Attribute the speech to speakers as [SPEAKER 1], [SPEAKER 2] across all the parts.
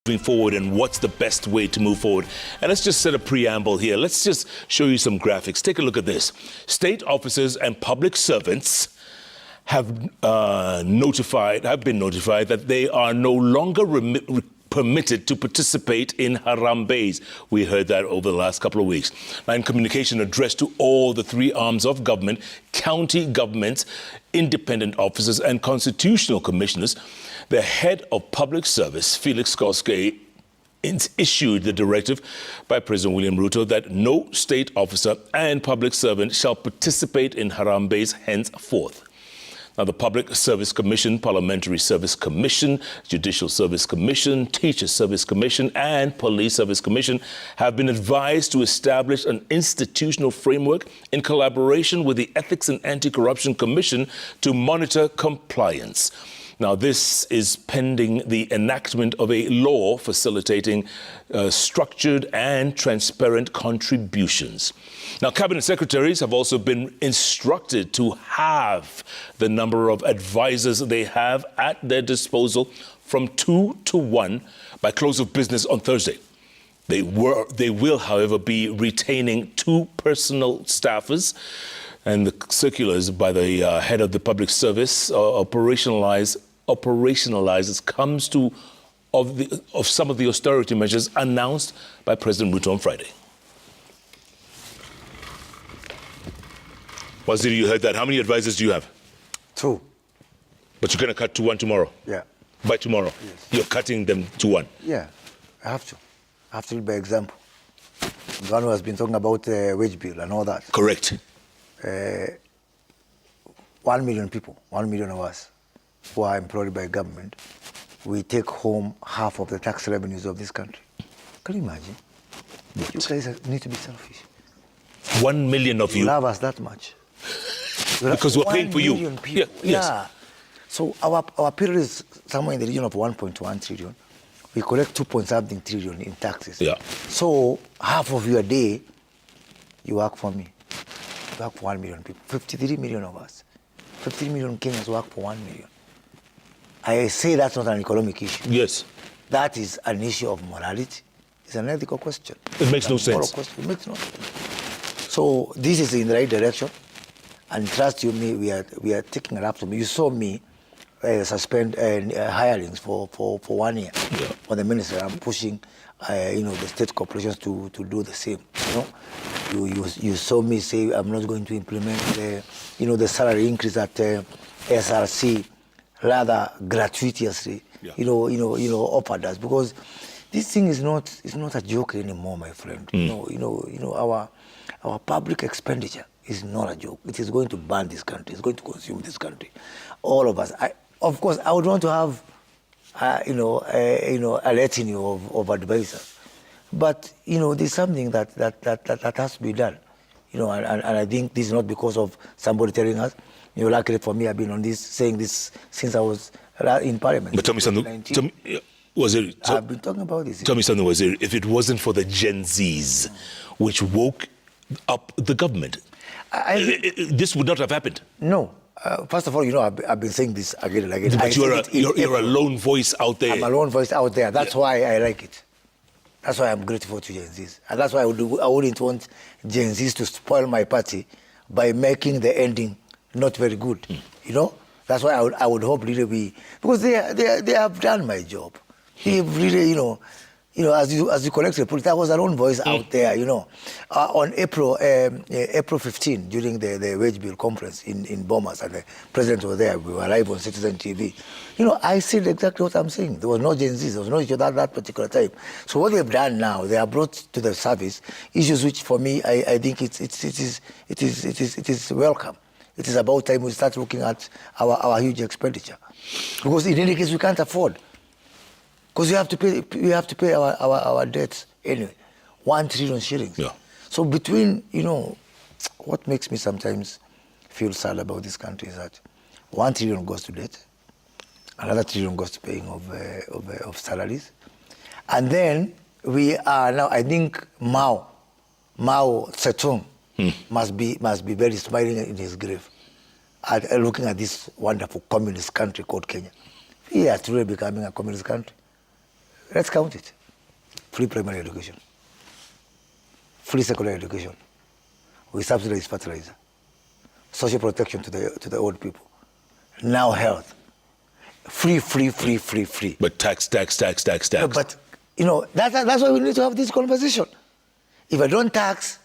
[SPEAKER 1] moving forward and what's the best way to move forward. And let's just set a preamble here. Let's just show you some graphics. Take a look at this. State officers and public servants have been notified that they are no longer permitted to participate in Harambes. We heard that over the last couple of weeks. Now, in communication addressed to all the three arms of government, county governments, independent officers and constitutional commissioners, the head of public service, Felix Koskei, issued the directive by President William Ruto that no state officer and public servant shall participate in Harambes henceforth. Now, the Public Service Commission, Parliamentary Service Commission, Judicial Service Commission, Teacher Service Commission, and Police Service Commission have been advised to establish an institutional framework in collaboration with the Ethics and Anti-Corruption Commission to monitor compliance. Now, this is pending the enactment of a law facilitating structured and transparent contributions. Now, cabinet secretaries have also been instructed to halve the number of advisors they have at their disposal from 2 to 1 by close of business on Thursday. They will, however, be retaining 2 personal staffers, and the circulars by the head of the public service operationalizes comes of some of the austerity measures announced by President Ruto on Friday. Waziri, you heard that. How many advisors do you have?
[SPEAKER 2] 2.
[SPEAKER 1] But you're going to cut to 1 tomorrow?
[SPEAKER 2] Yeah.
[SPEAKER 1] By tomorrow?
[SPEAKER 2] Yes.
[SPEAKER 1] You're cutting them to 1?
[SPEAKER 2] Yeah, I have to. I have to lead by example. The one who has been talking about wage bill and all that.
[SPEAKER 1] Correct.
[SPEAKER 2] 1 million people, 1 million of us who are employed by government, we take home half of the tax revenues of this country. Can you imagine? But you guys need to be selfish.
[SPEAKER 1] 1 million of you.
[SPEAKER 2] Love us that much.
[SPEAKER 1] Because we're paying for you.
[SPEAKER 2] Yeah.
[SPEAKER 1] Yes.
[SPEAKER 2] So our period is somewhere in the region of 1.1 trillion. We collect 2.something trillion in taxes.
[SPEAKER 1] Yeah.
[SPEAKER 2] So half of your day, you work for me. You work for 1 million people. 53 million of us. 53 million Kenyans work for 1 million. I say that's not an economic issue.
[SPEAKER 1] Yes.
[SPEAKER 2] That is an issue of morality. It's an ethical question.
[SPEAKER 1] It makes no sense.
[SPEAKER 2] It makes no sense. So this is in the right direction. And trust you me, we are taking it up to me. You saw me suspend hirings for 1 year on the ministry. I'm pushing, the state corporations to do the same. You saw me say I'm not going to implement the salary increase at SRC rather gratuitously. Offered us, because this thing is not a joke anymore, my friend. Our public expenditure is not a joke. It is going to burn this country. It's going to consume this country. All of us. Of course, I would want to have, a retinue of advisors. But, there's something that has to be done. And I think this is not because of somebody telling us. Luckily for me, I've been on this, saying this since I was in Parliament.
[SPEAKER 1] But tell me something.
[SPEAKER 2] I've been talking about this.
[SPEAKER 1] Tell me something, Waziri. If it wasn't for the Gen Zs, which woke up the government, this would not have happened.
[SPEAKER 2] No. First of all, I've been saying this again and again.
[SPEAKER 1] But you're a lone voice out there.
[SPEAKER 2] I'm a lone voice out there. That's why I like it. That's why I'm grateful to Gen Zs. And that's why I wouldn't want Gen Zs to spoil my party by making the ending not very good. That's why I would hope really because they have done my job. They've really, as you collect reports, that was our own voice out there, On April 15, during the wage bill conference in Bomas, and the president was there, we were live on Citizen TV. I said exactly what I'm saying. There was no Gen Z, there was no issue at that particular time. So what they've done now, they have brought to the service issues which, for me, I think it is welcome. It is about time we start looking at our huge expenditure, because in any case we can't afford. Because we have to pay our debts anyway. 1 trillion shillings.
[SPEAKER 1] Yeah.
[SPEAKER 2] So between, what makes me sometimes feel sad about this country is that 1 trillion goes to debt, another trillion goes to paying of salaries. And then we are now, I think Mao Zedong must be very smiling in his grave at looking at this wonderful communist country called Kenya. We are truly becoming a communist country. Let's count it. Free primary education. Free secondary education. We subsidize fertilizer. Social protection to the old people. Now health. Free.
[SPEAKER 1] But tax.
[SPEAKER 2] No, but, that's why we need to have this conversation. If I don't tax,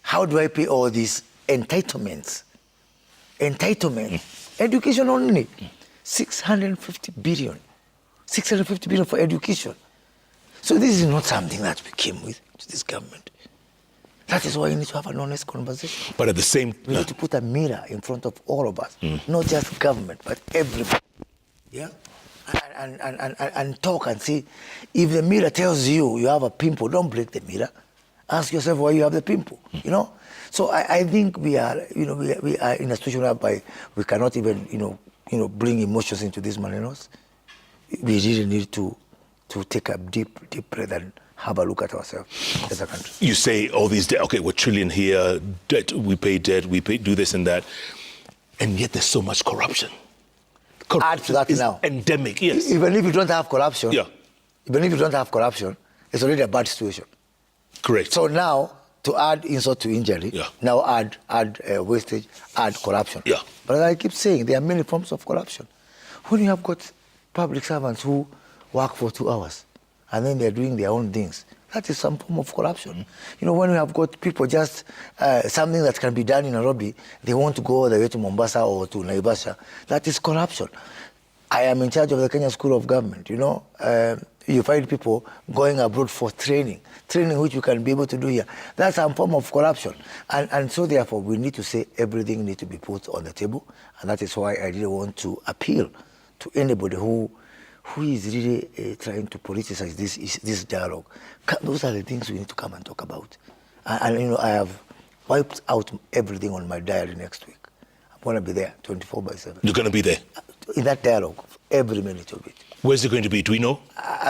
[SPEAKER 2] how do I pay all these entitlements? Education only. 650 billion. 650 billion for education. So this is not something that we came with to this government. That is why we need to have an honest conversation.
[SPEAKER 1] But at the same
[SPEAKER 2] We need to put a mirror in front of all of us, not just government, but everybody. Yeah? And talk and see. If the mirror tells you you have a pimple, don't break the mirror. Ask yourself why you have the pimple, So I think we are in a situation whereby we cannot even, bring emotions into this manenos. We really need to take a deep breath and have a look at ourselves as a country.
[SPEAKER 1] You say all these debt, okay, we're trillion here, debt, we pay debt, do this and that, and yet there's so much corruption.
[SPEAKER 2] Add to that
[SPEAKER 1] is
[SPEAKER 2] now.
[SPEAKER 1] Endemic, yes.
[SPEAKER 2] Even if you don't have corruption, it's already a bad situation.
[SPEAKER 1] Correct.
[SPEAKER 2] So now, to add insult to injury, now add wastage, add corruption.
[SPEAKER 1] Yeah.
[SPEAKER 2] But as I keep saying, there are many forms of corruption. When you have got public servants who work for 2 hours and then they're doing their own things, that is some form of corruption. When we have got people just something that can be done in Nairobi, they want to go all the way to Mombasa or to Naivasha, that is corruption. I am in charge of the Kenya School of Government, you find people going abroad for training which you can be able to do here. That's a form of corruption. And so therefore we need to say everything needs to be put on the table, and that is why I didn't want to appeal to anybody who is really trying to politicize this dialogue. Those are the things we need to come and talk about. And I have wiped out everything on my diary next week. I'm going to be there 24/7.
[SPEAKER 1] You're going to be there?
[SPEAKER 2] In that dialogue, every minute of it.
[SPEAKER 1] Where's it going to be? Do we know?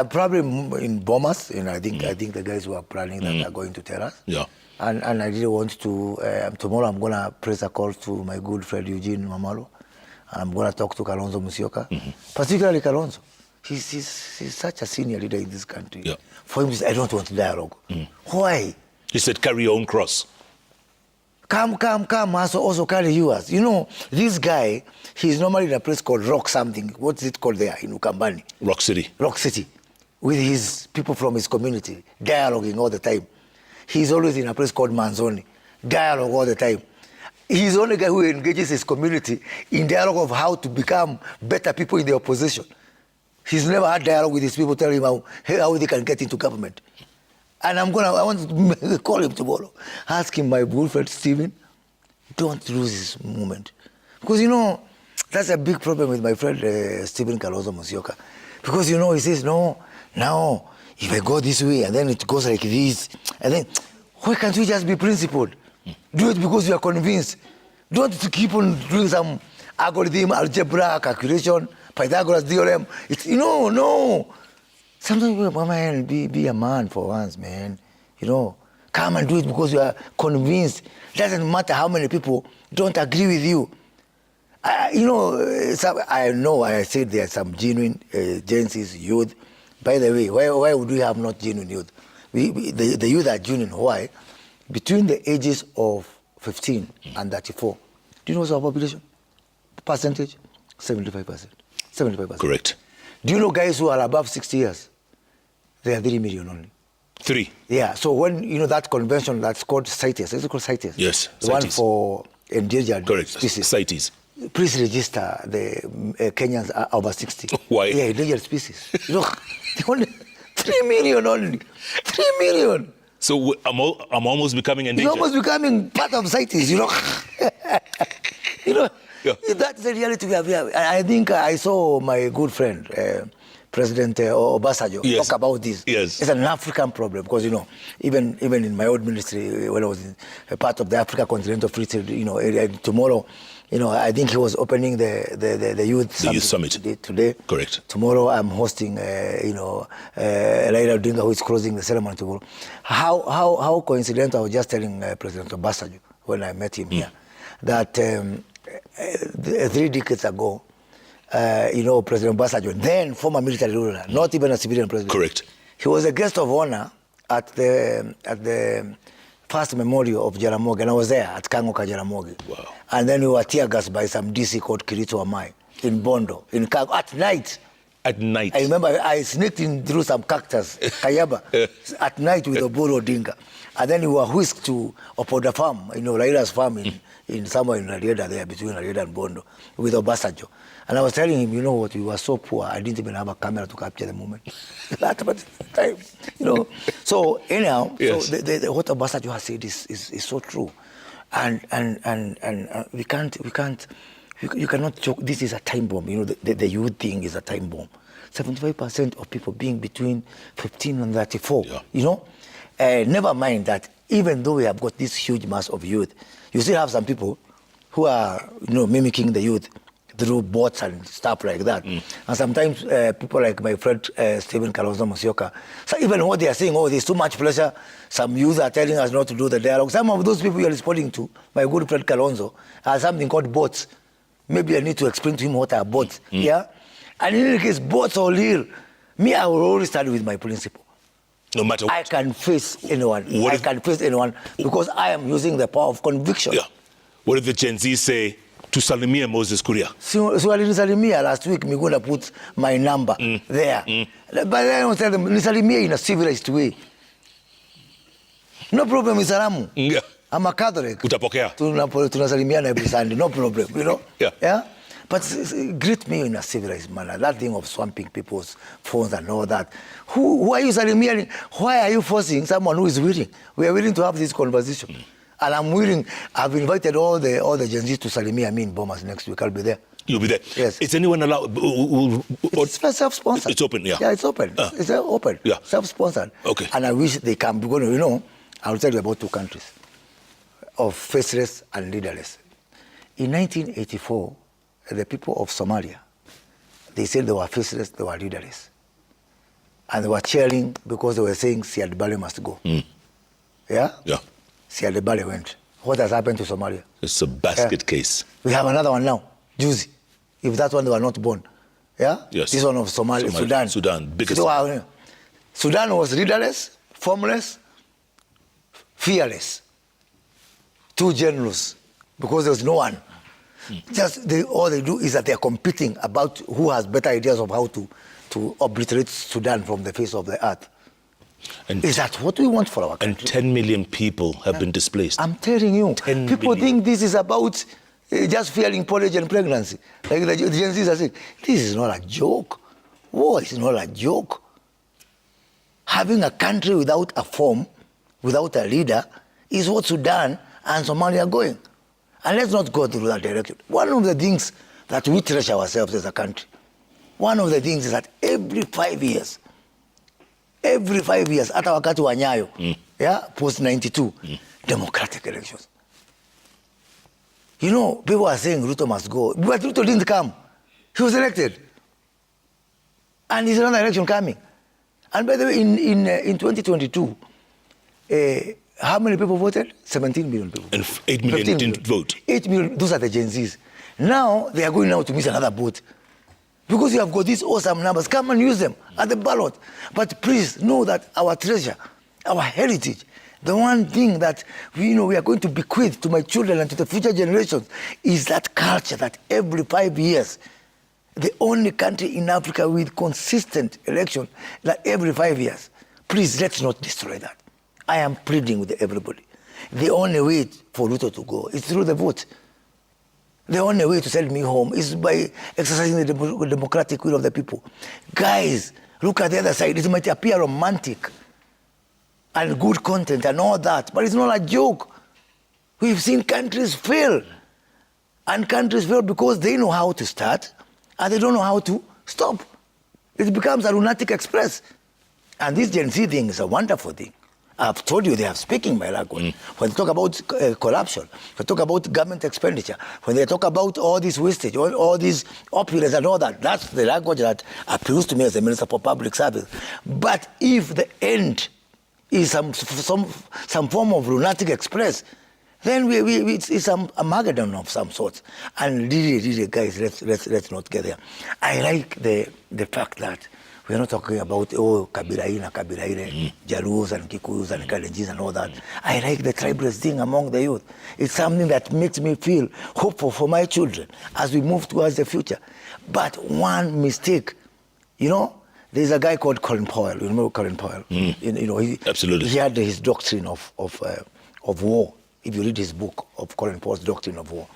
[SPEAKER 2] Probably in Bomas, I think the guys who are planning that are going to tell us.
[SPEAKER 1] Yeah.
[SPEAKER 2] And I didn't want to. Tomorrow I'm going to press a call to my good friend Eugene Mamalo. I'm going to talk to Kalonzo Musyoka, particularly Kalonzo. He's such a senior leader in this country.
[SPEAKER 1] Yeah.
[SPEAKER 2] For him, I don't want dialogue. Why?
[SPEAKER 1] He said, carry your own cross.
[SPEAKER 2] Come, also carry yours. This guy, he's normally in a place called Rock something. What's it called there in Ukambani?
[SPEAKER 1] Rock City.
[SPEAKER 2] Rock City. With his people from his community, dialoguing all the time. He's always in a place called Manzoni, dialogue all the time. He's the only guy who engages his community in dialogue of how to become better people in the opposition. He's never had dialogue with his people telling him how they can get into government. And I want to call him tomorrow, ask him, my good friend Stephen, don't lose this moment. Because, that's a big problem with my friend Stephen Kalonzo Musyoka. Because, he says, no, now, if I go this way and then it goes like this, and then, why can't we just be principled? Do it because you are convinced. Don't keep on doing some algorithm, algebra, calculation, Pythagoras theorem. No. Sometimes, man, be a man for once, man. Come and do it because you are convinced. It doesn't matter how many people don't agree with you. I know I said there are some genuine Gen Z's youth. By the way, why would we have not genuine youth? The youth are genuine. Why? Between the ages of 15 and 34, do you know what's our population? Percentage? 75%. 75%.
[SPEAKER 1] Correct.
[SPEAKER 2] Do you know guys who are above 60 years? They are 3 million only.
[SPEAKER 1] 3?
[SPEAKER 2] Yeah, so when, that convention that's called CITES, is it called CITES?
[SPEAKER 1] Yes,
[SPEAKER 2] the one for endangered species.
[SPEAKER 1] CITES.
[SPEAKER 2] Please register the Kenyans are over 60.
[SPEAKER 1] Why?
[SPEAKER 2] Yeah, endangered species. They only 3 million only. 3 million.
[SPEAKER 1] So I'm almost becoming endangered.
[SPEAKER 2] You're almost becoming part of CITES,
[SPEAKER 1] Yeah.
[SPEAKER 2] That's the reality we have here. I think I saw my good friend, President Obasanjo, talk about this.
[SPEAKER 1] Yes.
[SPEAKER 2] It's an African problem because, even in my old ministry, when I was a part of the Africa Continental Free Trade, area, tomorrow, I think he was opening the youth
[SPEAKER 1] summit
[SPEAKER 2] today.
[SPEAKER 1] Correct.
[SPEAKER 2] Tomorrow I'm hosting, Raila Odinga, who is closing the ceremony tomorrow. How coincidental, I was just telling President Obasanjo when I met him here, that 3 decades ago, President Obasanjo, then former military ruler, not even a civilian president.
[SPEAKER 1] Correct.
[SPEAKER 2] He was a guest of honor at the first memorial of Jaramogi, and I was there at Kangoka Jaramogi.
[SPEAKER 1] Wow.
[SPEAKER 2] And then we were tear gassed by some DC called Kirito Amai in Bondo, in Kango, at night.
[SPEAKER 1] At night.
[SPEAKER 2] I remember I sneaked in through some cactus, Kayaba, at night with Oboro Odinga. And then we were whisked to Opoda Farm, Raila's farm in somewhere in Rarieda there, between Rarieda and Bondo, with Obasanjo. And I was telling him, you know what, we were so poor, I didn't even have a camera to capture the moment. That was the time, So anyhow,
[SPEAKER 1] yes.
[SPEAKER 2] So what Obasanjo has said is so true. And we can't, you cannot joke, this is a time bomb, the youth thing is a time bomb. 75% of people being between 15 and 34, never mind that even though we have got this huge mass of youth, you still have some people who are, mimicking the youth through bots and stuff like that. And sometimes people like my friend Stephen Kalonzo Musyoka, so even what they are saying, there's too much pressure, some youth are telling us not to do the dialogue. Some of those people you are responding to, my good friend Kalonzo, are something called bots. Maybe I need to explain to him what are bots. Yeah? And in any case, bots or real, me, I will always start with my principle.
[SPEAKER 1] No matter what.
[SPEAKER 2] I can face anyone. Face anyone because I am using the power of conviction.
[SPEAKER 1] Yeah. What did the Gen Z say to Salimia Moses Kuria?
[SPEAKER 2] So Salimia last week, I'm going to put my number there. But then I tell them, Salimia in a civilized way. No problem, Isalamu.
[SPEAKER 1] Yeah.
[SPEAKER 2] I'm a Catholic.
[SPEAKER 1] Utapokea.
[SPEAKER 2] Tunasalimiana every Sunday, no problem,
[SPEAKER 1] Yeah.
[SPEAKER 2] But greet me in a civilized manner. That thing of swamping people's phones and all that. Who are you salimianing? Why are you forcing someone who is willing? We are willing to have this conversation. And I'm willing. I've invited all the Gen Z to salimia me in Bomas next week. I'll be there.
[SPEAKER 1] You'll be there?
[SPEAKER 2] Yes.
[SPEAKER 1] Is anyone allowed?
[SPEAKER 2] It's self-sponsored.
[SPEAKER 1] It's open, yeah.
[SPEAKER 2] Yeah, it's open. It's open.
[SPEAKER 1] Yeah.
[SPEAKER 2] Self-sponsored.
[SPEAKER 1] Okay.
[SPEAKER 2] And I wish they can. Because, I'll tell you about two countries of faceless and leaderless. In 1984, the people of Somalia, they said they were faceless, they were leaderless. And they were cheering because they were saying Siad Barre must go. Yeah?
[SPEAKER 1] Yeah.
[SPEAKER 2] Siad Barre went. What has happened to Somalia?
[SPEAKER 1] It's a basket case.
[SPEAKER 2] We have another one now, Juzi. If that one they were not born. Yeah?
[SPEAKER 1] Yes.
[SPEAKER 2] This one of Sudan.
[SPEAKER 1] Sudan, biggest.
[SPEAKER 2] Sudan was leaderless, formless, fearless. Two generals, because there was no one. All they do is that they are competing about who has better ideas of how to obliterate Sudan from the face of the earth.
[SPEAKER 1] And
[SPEAKER 2] is that what we want for our country?
[SPEAKER 1] And 10 million people have been displaced.
[SPEAKER 2] I'm telling you,
[SPEAKER 1] 10
[SPEAKER 2] people
[SPEAKER 1] million.
[SPEAKER 2] think this is about just fearing porridge and pregnancy. Like the Gen Zs are saying, this is not a joke. War is not a joke. Having a country without a form, without a leader, is what Sudan and Somalia are going. And let's not go through that direction. One of the things that we treasure ourselves as a country, one of the things is that every 5 years, hata wakati wa Nyayo, post 92, democratic elections. People are saying Ruto must go, but Ruto didn't come. He was elected. And there's another election coming. And by the way, in 2022, how many people voted? 17 million people.
[SPEAKER 1] And 8 million didn't vote.
[SPEAKER 2] 8 million, those are the Gen Zs. Now, they are going now to miss another vote. Because you have got these awesome numbers, come and use them at the ballot. But please know that our treasure, our heritage, the one thing that we are going to bequeath to my children and to the future generations is that culture that every 5 years, the only country in Africa with consistent election, that every 5 years. Please, let's not destroy that. I am pleading with everybody. The only way for Ruto to go is through the vote. The only way to send me home is by exercising the democratic will of the people. Guys, look at the other side. It might appear romantic and good content and all that, but it's not a joke. We've seen countries fail. And countries fail because they know how to start and they don't know how to stop. It becomes a lunatic express. And this Gen Z thing is a wonderful thing. I've told you they are speaking my language. When they talk about corruption, when they talk about government expenditure, when they talk about all this wastage, all this opulence and all that, that's the language that appeals to me as a Minister for Public Service. But if the end is some form of lunatic express, then it's a Armageddon of some sort. And really, guys, let's not get there. I like the fact that we're not talking about, Kabila Ine, Jalus and Kikuyus and Kalenjins and all that. I like the tribalist thing among the youth. It's something that makes me feel hopeful for my children as we move towards the future. But one mistake, there's a guy called Colin Powell. You remember Colin Powell?
[SPEAKER 1] Absolutely.
[SPEAKER 2] He had his doctrine of war. If you read his book of Colin Powell's Doctrine of War,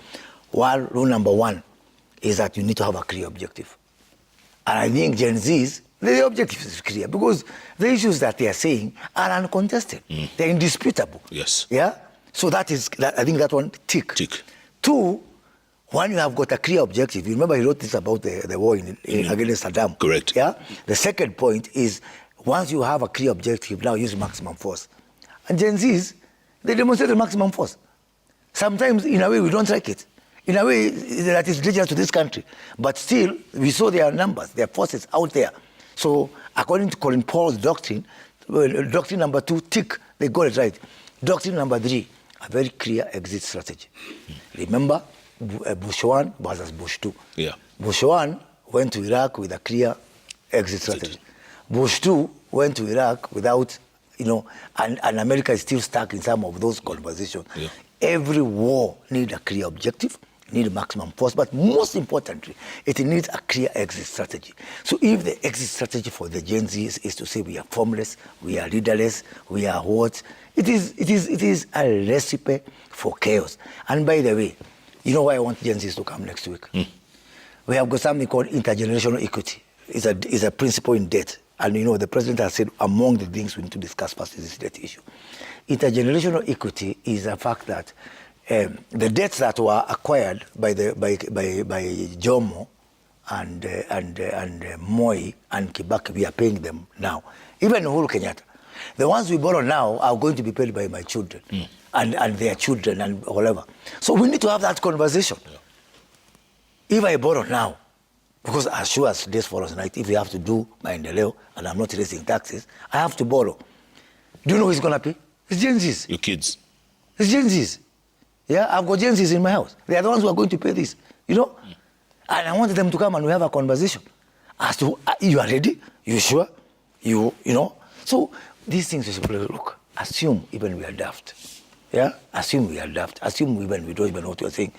[SPEAKER 2] rule number one is that you need to have a clear objective. And I think Gen Zs, the objective is clear because the issues that they are saying are uncontested. They're indisputable.
[SPEAKER 1] Yes.
[SPEAKER 2] Yeah? So I think that one, tick. Two, when you have got a clear objective, you remember he wrote this about the war against Saddam.
[SPEAKER 1] Correct.
[SPEAKER 2] Yeah? The second point is, once you have a clear objective, now use maximum force. And Gen Zs, they demonstrate the maximum force. Sometimes, in a way, we don't like it. In a way, that is dangerous to this country. But still, we saw their numbers, their forces out there. So, according to Colin Powell's doctrine, doctrine number 2, tick, they got it right. Doctrine number 3, a very clear exit strategy. Remember, Bush 1 versus Bush 2.
[SPEAKER 1] Yeah.
[SPEAKER 2] Bush 1 went to Iraq with a clear exit strategy. Bush 2 went to Iraq without, and America is still stuck in some of those conversations.
[SPEAKER 1] Yeah.
[SPEAKER 2] Every war needs a clear objective, needs maximum force, but most importantly, it needs a clear exit strategy. So if the exit strategy for the Gen Z is to say we are formless, we are leaderless, we are what, it is a recipe for chaos. And by the way, you know why I want Gen Zs to come next week? We have got something called intergenerational equity. It's a principle in debt. And the president has said among the things we need to discuss first is this debt issue. Intergenerational equity is a fact that the debts that were acquired by Jomo and Moi and Kibaki, we are paying them now. Even Uhuru Kenyatta. The ones we borrow now are going to be paid by my children and their children and whatever. So we need to have that conversation. Yeah. If I borrow now, because as sure as days follows night, if we have to do maendeleo and I'm not raising taxes, I have to borrow. Do you know who's going to pay? It's Gen Zs.
[SPEAKER 1] Your kids.
[SPEAKER 2] It's Gen Zs. Yeah, I've got Gen Zs in my house. They are the ones who are going to pay this, And I wanted them to come and we have a conversation. As to, you are ready? You sure? So these things is, look, assume even we are daft. Yeah? Assume we are daft. Assume even we don't even know what you are saying.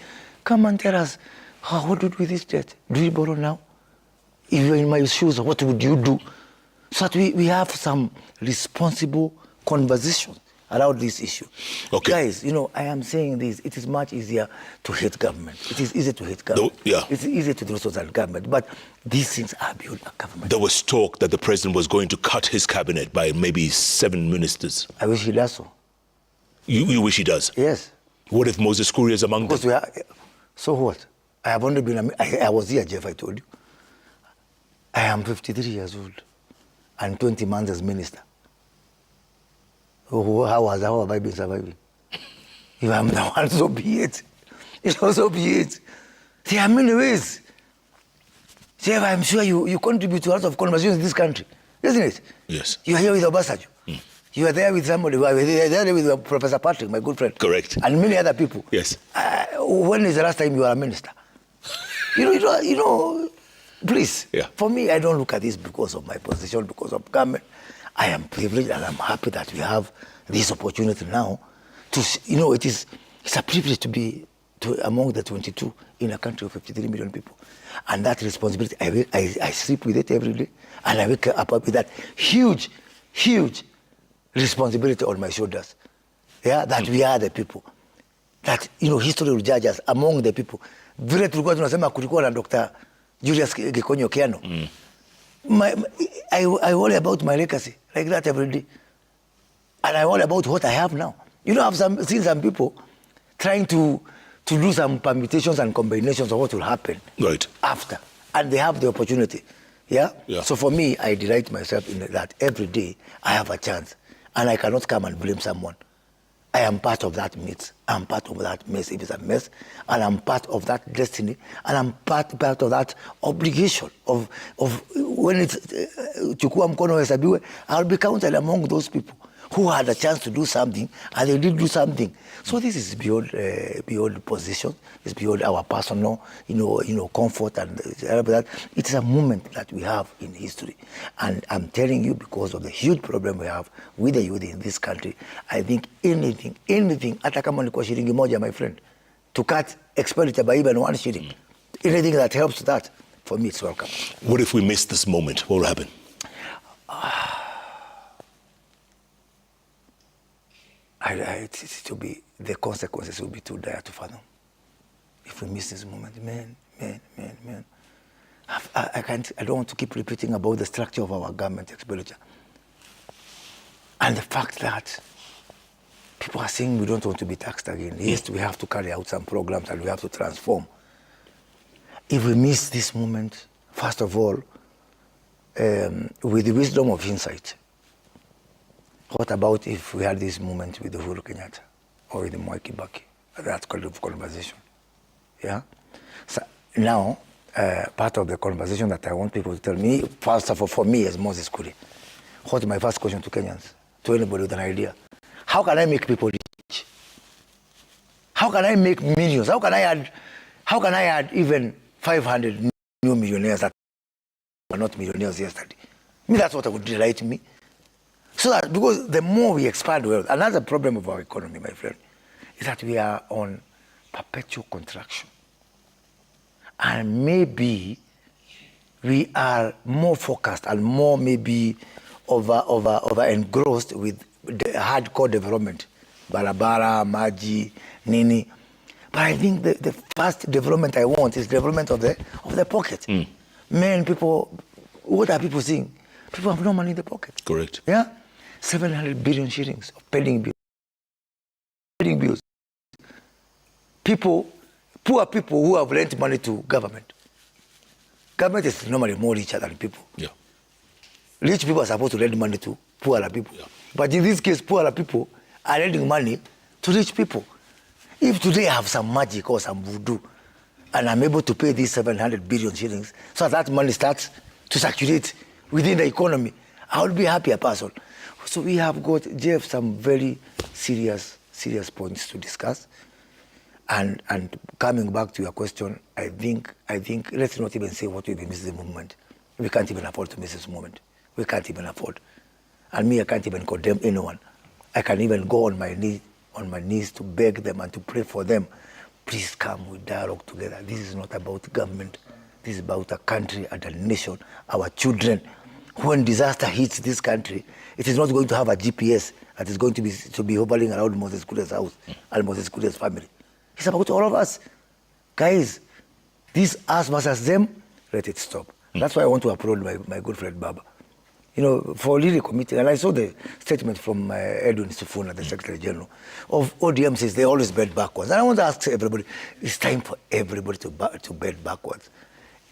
[SPEAKER 2] Come and tell us, what do we do with this debt? Do we borrow now? If you're in my shoes, what would you do? So that we have some responsible conversation around this issue.
[SPEAKER 1] Okay.
[SPEAKER 2] Guys, I am saying this, it is much easier to hate government. It is easy to hate government.
[SPEAKER 1] Yeah.
[SPEAKER 2] It's easy to do social government, but these things are beyond a government.
[SPEAKER 1] There was talk that the president was going to cut his cabinet by maybe 7 ministers.
[SPEAKER 2] I wish he does so.
[SPEAKER 1] You wish he does?
[SPEAKER 2] Yes.
[SPEAKER 1] What if Moses Kuria is among them?
[SPEAKER 2] So what? I have only been, I was here, Jeff, I told you. I am 53 years old and 20 months as minister. How have I been surviving? If I'm the one, so be it. So be it. There are many ways. Jeff, I'm sure you contribute to a lot of conversations in this country, isn't it?
[SPEAKER 1] Yes.
[SPEAKER 2] You are here with Obasanjo. You are there with somebody. You are there with Professor Patrick, my good friend.
[SPEAKER 1] Correct.
[SPEAKER 2] And many other people.
[SPEAKER 1] Yes.
[SPEAKER 2] When is the last time you were a minister? Please. Yeah. For me, I don't look at this because of my position, because of government. I am privileged and I'm happy that we have this opportunity now to, it's a privilege to be among the 22 in a country of 53 million people. And that responsibility, I sleep with it every day and I wake up with that huge, huge responsibility on my shoulders. Yeah, that we are the people. That, history will judge us among the people. Vile tulikuwa tunasema kulikuwa na Dr. Julius Gikonyo Kiano. I worry about my legacy like that every day. And I worry about what I have now. I've seen some people trying to do some permutations and combinations of what will happen after. And they have the opportunity. Yeah? So for me, I delight myself in that every day I have a chance. And I cannot come and blame someone. I am part of that mess. I'm part of that mess if it's a mess. And I'm part of that destiny. And I'm part of that obligation of when it's chukua mkono hesabiwe, I'll be counted among those people who had a chance to do something, and they did do something. So this is beyond position. It's beyond our personal, comfort and that. It is a moment that we have in history, and I'm telling you, because of the huge problem we have with the youth in this country, I think anything, hata kama ni kwa shilingi moja, my friend, to cut expenditure by even 1 shilling, anything that helps that, for me, it's welcome.
[SPEAKER 1] What if we miss this moment? What will happen?
[SPEAKER 2] The consequences will be too dire to fathom. If we miss this moment, man. I don't want to keep repeating about the structure of our government expenditure. And the fact that people are saying we don't want to be taxed again. Yes, we have to carry out some programs and we have to transform. If we miss this moment, first of all, with the wisdom of insight, what about if we had this moment with Uhuru Kenyatta or with Mwai Kibaki? That's kind of conversation. Yeah? So now, part of the conversation that I want people to tell me, first of all, for me as Moses Kuri, what's my first question to Kenyans, to anybody with an idea? How can I make people rich? How can I make millions? How can I add even 500 new millionaires that were not millionaires yesterday? That's what would delight me. So that, because the more we expand wealth, another problem of our economy, my friend, is that we are on perpetual contraction. And maybe we are more focused and more maybe over engrossed with the hardcore development, barabara, maji, nini. But I think the first development I want is development of the pocket. Man, people, what are people seeing? People have no money in the pocket.
[SPEAKER 1] Correct.
[SPEAKER 2] Yeah? 700 billion shillings of pending bills. Poor people who have lent money to government. Government is normally more richer than people.
[SPEAKER 1] Yeah.
[SPEAKER 2] Rich people are supposed to lend money to poorer people.
[SPEAKER 1] Yeah.
[SPEAKER 2] But in this case, poorer people are lending money to rich people. If today I have some magic or some voodoo, and I'm able to pay these 700 billion shillings, so that money starts to circulate within the economy, I will be a happier person. So we have got, Jeff, some very serious points to discuss. And coming back to your question, I think let's not even say what we miss the movement. We can't even afford to miss this moment. We can't even afford. And me, I can't even condemn anyone. I can even go on my knees to beg them and to pray for them. Please come, we dialogue together. This is not about government. This is about a country and a nation, our children. When disaster hits this country, it is not going to have a GPS that is going to be hovering around Moses Kure's house and Moses Kure's family. It's about all of us. Guys, this us versus them, let it stop. That's why I want to applaud my good friend Baba. For really committing, and I saw the statement from Edwin Sifuna, the Secretary General, of ODM says they always bend backwards. And I want to ask everybody, it's time for everybody to bend backwards.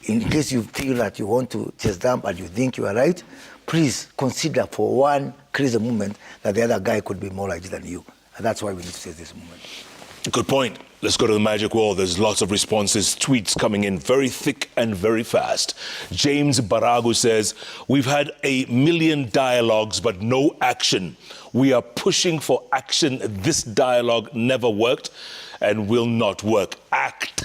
[SPEAKER 2] In case you feel that you want to chest dump and you think you are right, please consider for one crazy moment that the other guy could be more right than you. And that's why we need to say this moment.
[SPEAKER 1] Good point. Let's go to the magic wall. There's lots of responses, tweets coming in very thick and very fast. James Baragu says, we've had 1 million dialogues, but no action. We are pushing for action. This dialogue never worked and will not work. Act.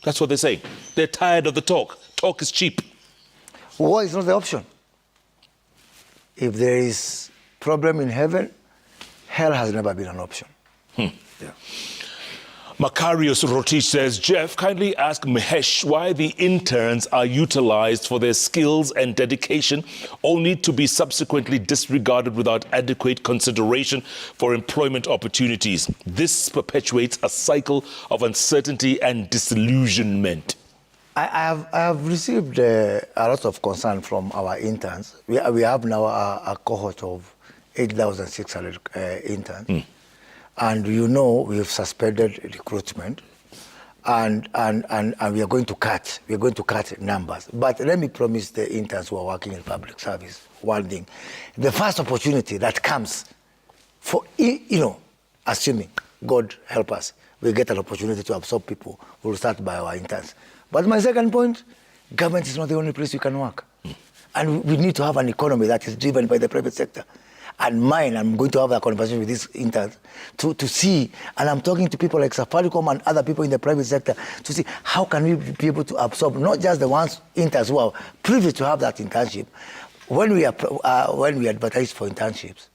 [SPEAKER 1] That's what they say. They're tired of the talk. Talk is cheap.
[SPEAKER 2] War is not the option. If there is problem in heaven, hell has never been an option. Yeah.
[SPEAKER 1] Macarius Rotich says, Jeff, kindly ask Mahesh why the interns are utilized for their skills and dedication, only to be subsequently disregarded without adequate consideration for employment opportunities. This perpetuates a cycle of uncertainty and disillusionment.
[SPEAKER 2] I have received a lot of concern from our interns. We have now a cohort of 8,600 interns. And we've suspended recruitment, and we are going to cut. We are going to cut numbers. But let me promise the interns who are working in public service one thing: the first opportunity that comes, for assuming God help us, we get an opportunity to absorb people, we will start by our interns. But my second point: government is not the only place you can work, and we need to have an economy that is driven by the private sector. and mine, I'm going to have a conversation with these interns to see, and I'm talking to people like Safaricom and other people in the private sector to see how can we be able to absorb not just the ones interns who are privileged to have that internship. When we advertised for internships,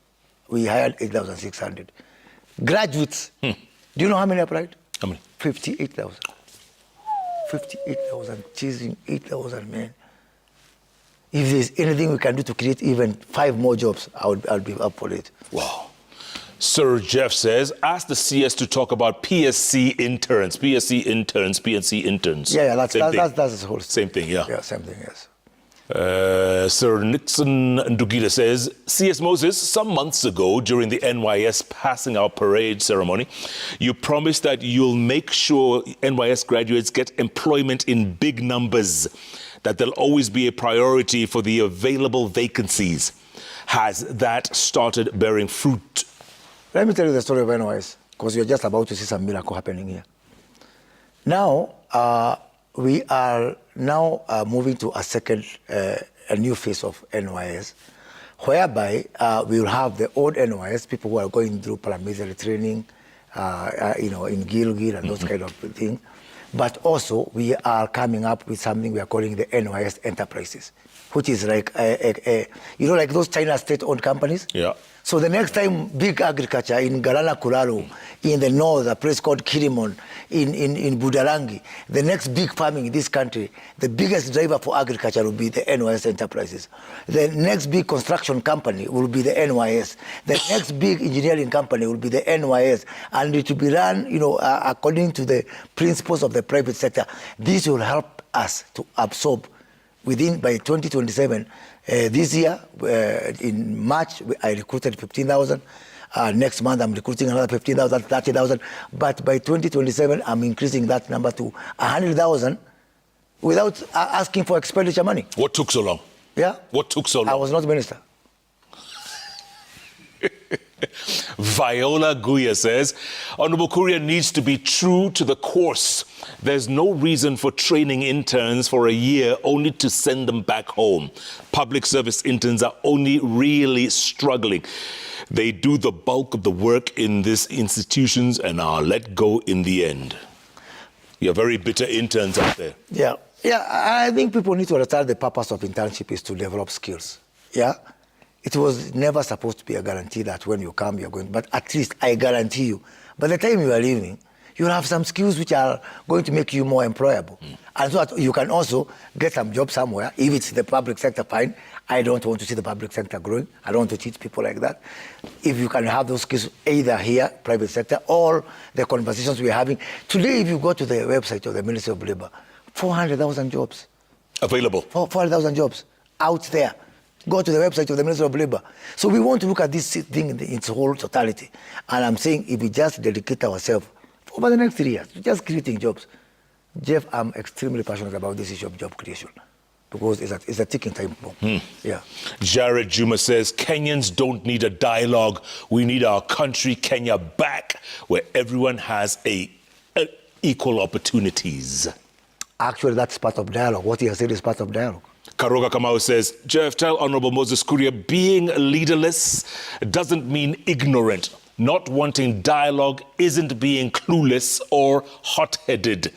[SPEAKER 2] we hired 8,600 graduates. Do you know how many applied?
[SPEAKER 1] How many?
[SPEAKER 2] 58,000. 58,000, chasing 8,000 men. If there's anything we can do to create even 5 more jobs, I'll be up for it.
[SPEAKER 1] Wow. Sir Jeff says, ask the CS to talk about PSC interns. PSC interns.
[SPEAKER 2] Yeah, that's the whole
[SPEAKER 1] same thing, yeah.
[SPEAKER 2] Yeah, same thing, yes.
[SPEAKER 1] Sir Nixon Ndugida says, CS Moses, some months ago during the NYS passing out parade ceremony, you promised that you'll make sure NYS graduates get employment in big numbers, that there'll always be a priority for the available vacancies. Has that started bearing fruit?
[SPEAKER 2] Let me tell you the story of NYS, because you're just about to see some miracle happening here. Now, we are now moving to a new phase of NYS, whereby we will have the old NYS, people who are going through paramilitary training, in Gilgit and those kind of things. But also, we are coming up with something we are calling the NYS Enterprises, which is like, like those China state-owned companies?
[SPEAKER 1] Yeah.
[SPEAKER 2] So the next time big agriculture in Galana Kulalu, in the north, a place called Kirimon, in Budalangi, the next big farming in this country, the biggest driver for agriculture will be the NYS Enterprises. The next big construction company will be the NYS. The next big engineering company will be the NYS. And it will be run, according to the principles of the private sector. This will help us to absorb by 2027, this year, in March, I recruited 15,000. Next month, I'm recruiting another 15,000, 30,000. But by 2027, I'm increasing that number to 100,000 without asking for expenditure money.
[SPEAKER 1] What took so long?
[SPEAKER 2] Yeah?
[SPEAKER 1] What took so long?
[SPEAKER 2] I was not minister.
[SPEAKER 1] Viola Guya says, Honorable Kuria needs to be true to the course. There's no reason for training interns for a year only to send them back home. Public service interns are only really struggling. They do the bulk of the work in these institutions and are let go in the end. You're very bitter interns out there.
[SPEAKER 2] Yeah. I think people need to understand the purpose of internship is to develop skills. Yeah. It was never supposed to be a guarantee that when you come, you're going, but at least I guarantee you, by the time you are leaving, you'll have some skills which are going to make you more employable. And so that you can also get some job somewhere. If it's the public sector, fine. I don't want to see the public sector growing. I don't want to teach people like that. If you can have those skills either here, private sector, or the conversations we're having. Today, if you go to the website of the Ministry of Labor, 400,000 jobs.
[SPEAKER 1] Available.
[SPEAKER 2] 400,000 jobs out there. Go to the website of the Ministry of Labor. So we want to look at this thing in its whole totality. And I'm saying if we just dedicate ourselves over the next 3 years to just creating jobs. Jeff, I'm extremely passionate about this issue of job creation because it's a ticking time bomb. Yeah.
[SPEAKER 1] Jared Juma says, Kenyans don't need a dialogue. We need our country, Kenya, back where everyone has equal opportunities.
[SPEAKER 2] Actually, that's part of dialogue. What he has said is part of dialogue.
[SPEAKER 1] Karoga Kamau says, Jeff, tell Honorable Moses Kuria, being leaderless doesn't mean ignorant. Not wanting dialogue isn't being clueless or hot-headed.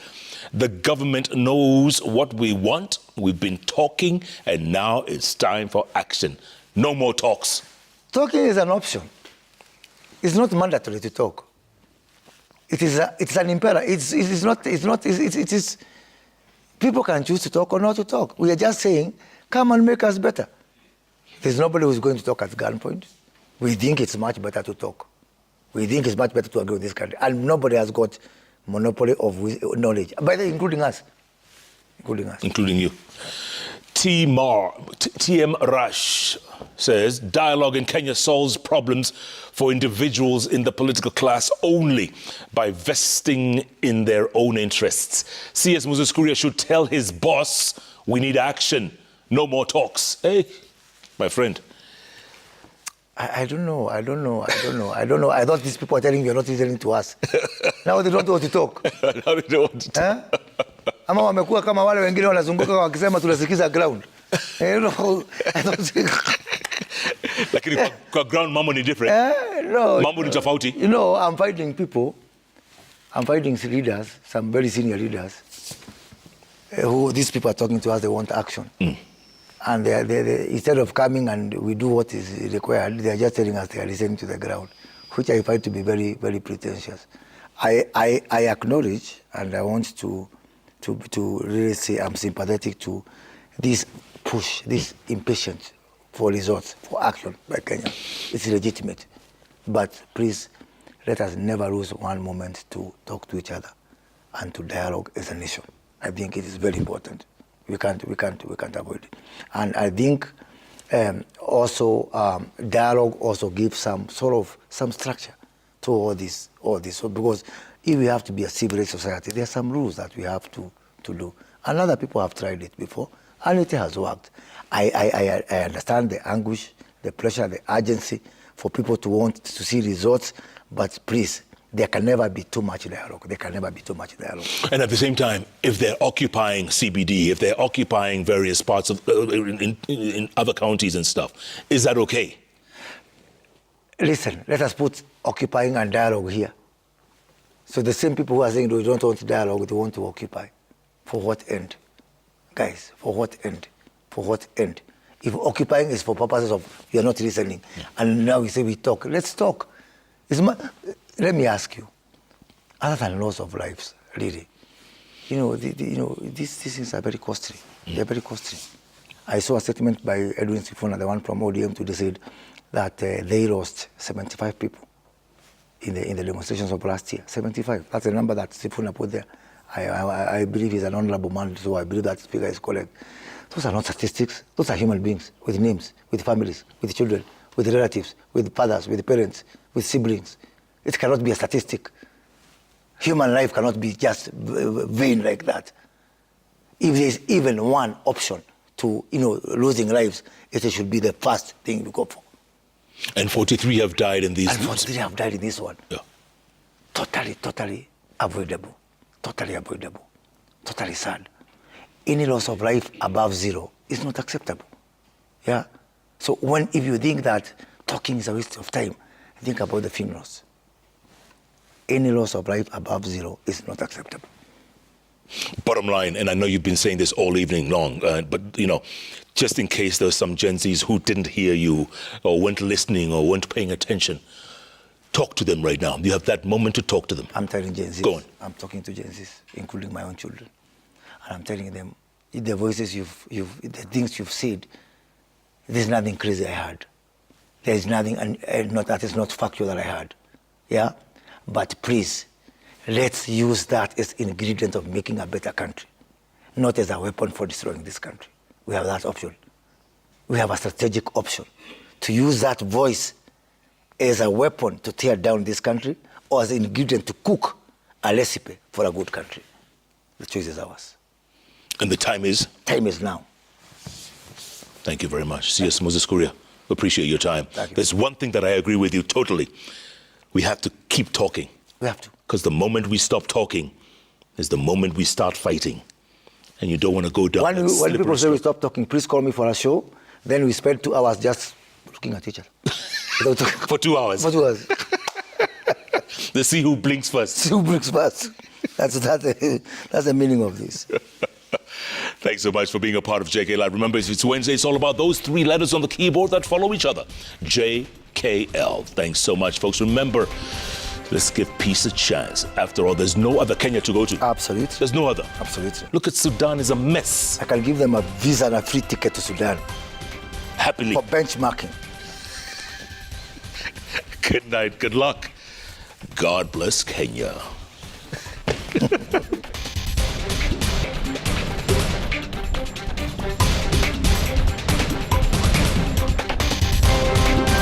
[SPEAKER 1] The government knows what we want. We've been talking, and now it's time for action. No more talks.
[SPEAKER 2] Talking is an option. It's not mandatory to talk. It's an imperative. It is. People can choose to talk or not to talk. We are just saying, come and make us better. There's nobody who's going to talk at gunpoint. We think it's much better to talk. We think it's much better to agree with this country. And nobody has got monopoly of knowledge, by the way, including us.
[SPEAKER 1] Including you. TM Rush says, dialogue in Kenya solves problems for individuals in the political class only by vesting in their own interests. CS Moses Kuria should tell his boss, we need action, no more talks. Hey, my friend.
[SPEAKER 2] I don't know. I thought these people are telling you're not listening to us. Now they don't know what to talk.
[SPEAKER 1] Now they don't want to talk.
[SPEAKER 2] Ama wamekuwa kama wale wengine wanazunguka wakisema tunasikiza ground.
[SPEAKER 1] Lakini kwa ground mambo ni different.
[SPEAKER 2] No.
[SPEAKER 1] Mambo ni tofauti.
[SPEAKER 2] You know, I'm fighting people. I'm fighting leaders, some very senior leaders, who these people are talking to us, they want action. And they, instead of coming and we do what is required, they are just telling us they are listening to the ground, which I find to be very, very pretentious. I acknowledge, and I want to really say I'm sympathetic to this push, this impatience for results, for action by Kenya. It's legitimate. But please, let us never lose one moment to talk to each other and to dialogue as a nation. I think it is very important. We can't avoid it. And I think also dialogue also gives some structure to all this. So because if we have to be a civilized society, there are some rules that we have to do. And other people have tried it before, and it has worked. I understand the anguish, the pressure, the urgency for people to want to see results, but please, there can never be too much dialogue. There can never be too much dialogue.
[SPEAKER 1] And at the same time, if they're occupying CBD, if they're occupying various parts of in other counties and stuff, is that okay?
[SPEAKER 2] Listen, let us put occupying and dialogue here. So the same people who are saying they don't want dialogue, they want to occupy. For what end? Guys, for what end? For what end? If occupying is for purposes of you're not listening, and now we say we talk, let's talk. Let me ask you, other than loss of lives, really, these things are very costly. They're very costly. I saw a statement by Edwin Sifuna, the one from ODM, today said that they lost 75 people in the demonstrations of last year. 75. That's the number that Sifuna put there. I believe he's an honorable man, so I believe that figure is correct. Those are not statistics. Those are human beings with names, with families, with children, with relatives, with fathers, with parents, with siblings. It cannot be a statistic. Human life cannot be just vain like that. If there is even one option to, losing lives, it should be the first thing we go for.
[SPEAKER 1] And 43 have died in these.
[SPEAKER 2] And 43 have died in this one.
[SPEAKER 1] Yeah.
[SPEAKER 2] Totally avoidable. Totally avoidable. Totally sad. Any loss of life above zero is not acceptable. Yeah. So if you think that talking is a waste of time, think about the funerals. Any loss of life above zero is not acceptable.
[SPEAKER 1] Bottom line, and I know you've been saying this all evening long, but just in case there's some Gen Zs who didn't hear you or weren't listening or weren't paying attention, talk to them right now. You have that moment to talk to them.
[SPEAKER 2] I'm telling Gen Zs.
[SPEAKER 1] Go on.
[SPEAKER 2] I'm talking to Gen Zs, including my own children. And I'm telling them, the voices the things you've said, there's nothing crazy I heard. There's nothing, that is not factual that I heard. Yeah? But please, let's use that as ingredient of making a better country, not as a weapon for destroying this country. We have that option. We have a strategic option to use that voice as a weapon to tear down this country or as an ingredient to cook a recipe for a good country. The choice is ours.
[SPEAKER 1] And the time is?
[SPEAKER 2] Time is now.
[SPEAKER 1] Thank you very much. C.S. Moses Kuria, appreciate your time.
[SPEAKER 2] Thank you.
[SPEAKER 1] There's one thing that I agree with you totally. We have to keep talking.
[SPEAKER 2] We have to.
[SPEAKER 1] Because the moment we stop talking is the moment we start fighting. And you don't want to go down.
[SPEAKER 2] When people say we stop talking, please call me for a show. Then we spend 2 hours just looking at each other.
[SPEAKER 1] For 2 hours.
[SPEAKER 2] For 2 hours.
[SPEAKER 1] Let's see who blinks first.
[SPEAKER 2] See who blinks first. That's the meaning of this.
[SPEAKER 1] Thanks so much for being a part of JK Live. Remember, it's Wednesday. It's all about those 3 letters on the keyboard that follow each other. JKL. Thanks so much, folks. Remember, let's give peace a chance. After all, there's no other Kenya to go to.
[SPEAKER 2] Absolutely.
[SPEAKER 1] There's no other.
[SPEAKER 2] Absolutely.
[SPEAKER 1] Look at Sudan, is a mess.
[SPEAKER 2] I can give them a visa and a free ticket to Sudan.
[SPEAKER 1] Happily.
[SPEAKER 2] For benchmarking.
[SPEAKER 1] Good night. Good luck. God bless Kenya.